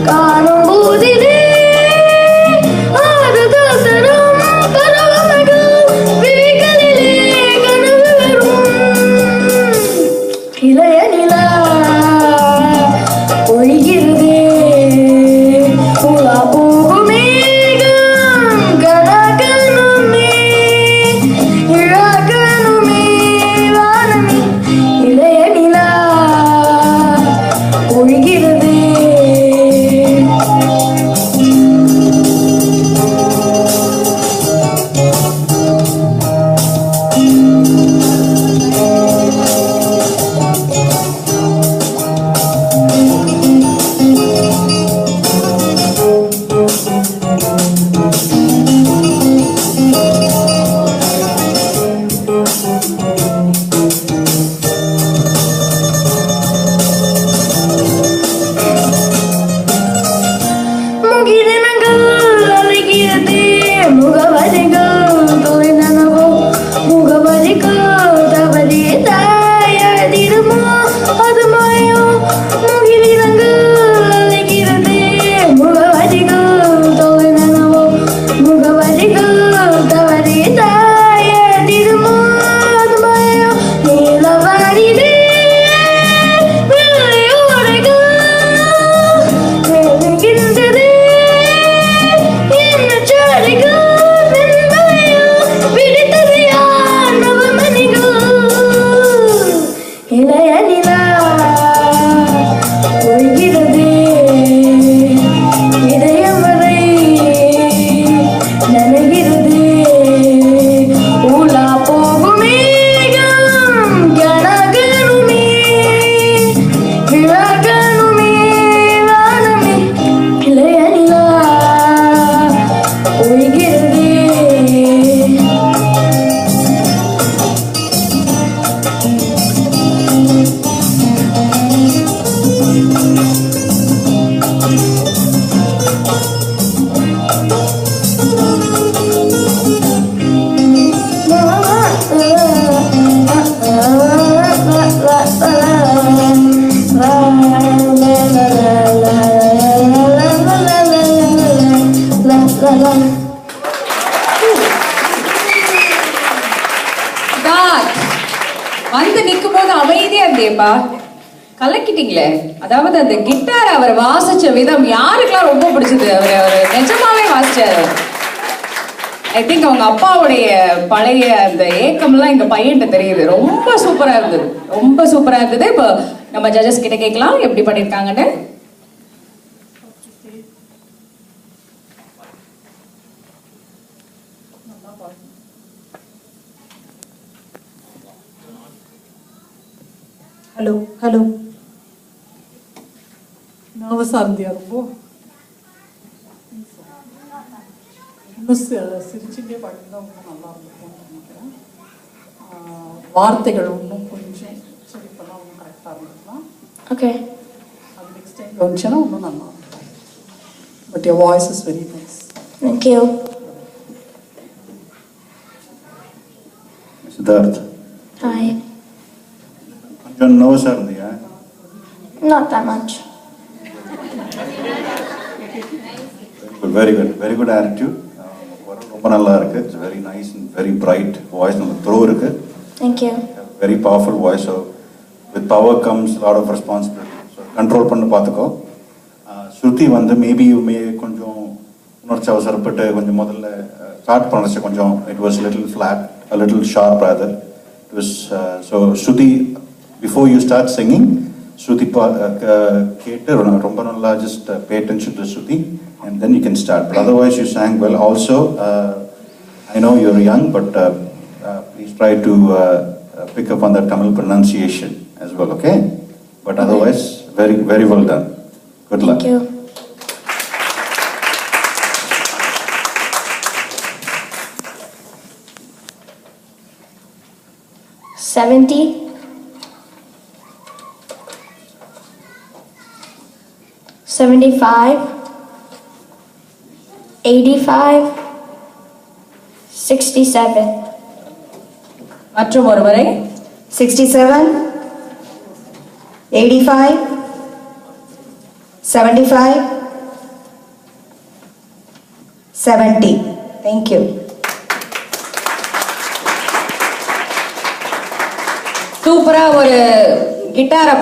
காணும் போதிலே ஆறுதல் தரும் பரவமகள் விழிகளிலே கனவு வரும் இளைய நிலா ஒழிகிறதே உலா போகும் மேகம் கனகனுமே இழகனுமே வானமே இளைய நிலா ஒழிகிறதே முகிலினங்கள் அலைகிறதே முகவரிகள் தொலைந்தனவோ முகவரிகள் தவறிய தாயதிருமோ அது மாயோ முகிலினங்கள் அலைகிறதே முகவரிகள் தொலைந்தனவோ முகவரிகள் தவறிய தாயதிருமோ அது மாயோ நீலவானிலே வெள்ளையோரைகள் வெளுகின்றதே இளைய நிலா ஒழிகிறதே இதயம் வரை நனைகிறதே உலா போகும் மேகம் கனகனுமே இழகனுமே வானமே இளைய நிலா ஒழிகிறதே வந்து நிக்கும் போது அமைதியா இருந்தேப்பா, கலக்கிட்டீங்களே. அதாவது அந்த கிட்டார் அவர் வாசிச்ச விதம் யாருக்கெல்லாம் ரொம்ப பிடிச்சது. அவர் நிஜமாவே வாசிச்சாரு. ஐ திங்க் அவங்க அப்பாவுடைய பழைய அந்த ஏக்கம்லாம் எங்க பையன்கிட்ட தெரியுது. ரொம்ப சூப்பரா இருந்தது, ரொம்ப சூப்பரா இருந்தது. இப்போ நம்ம ஜட்ஜஸ் கிட்ட கேட்கலாம் எப்படி பண்ணிருக்காங்கன்னு. ஹலோ ஹலோ நர்வஸாக இருந்தியா? ரொம்ப இன்னும் சிரிச்சுட்டே பாடினா இன்னும் நல்லா இருக்கும்னு நினைக்கிறேன். வார்த்தைகள் இன்னும் கொஞ்சம் சிரிப்பெல்லாம் இன்னும் கரெக்டாக இருந்துச்சுன்னா ஓகே, அது நெக்ஸ்ட் டைம் கவனிச்சேன்னா இன்னும் நல்லா இருக்கும். But your voice is very nice. Thank you. Siddharth, hi. கொஞ்சம் நர்வஸாக இருந்தியா? Not that much. Very good, very good attitude. ரொம்ப நல்லா இருக்கு. It's very nice and very bright voice. நல்ல த்ரோ இருக்கு. Thank you. Very powerful voice. So with power comes lot of responsibility. So control பண்ணி பார்த்துக்கோ. ஸ்ருதி வந்து மேபி கொஞ்சம் உணர்ச்சி அவசரப்பட்டு கொஞ்சம் முதல்ல ஸ்டார்ட் பண்ணுச்சு கொஞ்சம் it was little flat, a little sharp rather. It was so Shruti, before you start singing, Shruti கேட்டு ரொம்ப நல்லா just pay attention to Shruti and then you can start. But otherwise you sang well. Also I know you're young, but please try to pick up on the Tamil pronunciation as well, okay? But otherwise very very well done. Good luck. Thank you. $70, $75, $85, $67. மற்றும் ஒருவரை 67, 85, 75, 70. Thank you. சூப்பரா ஒரு கிட்டாரை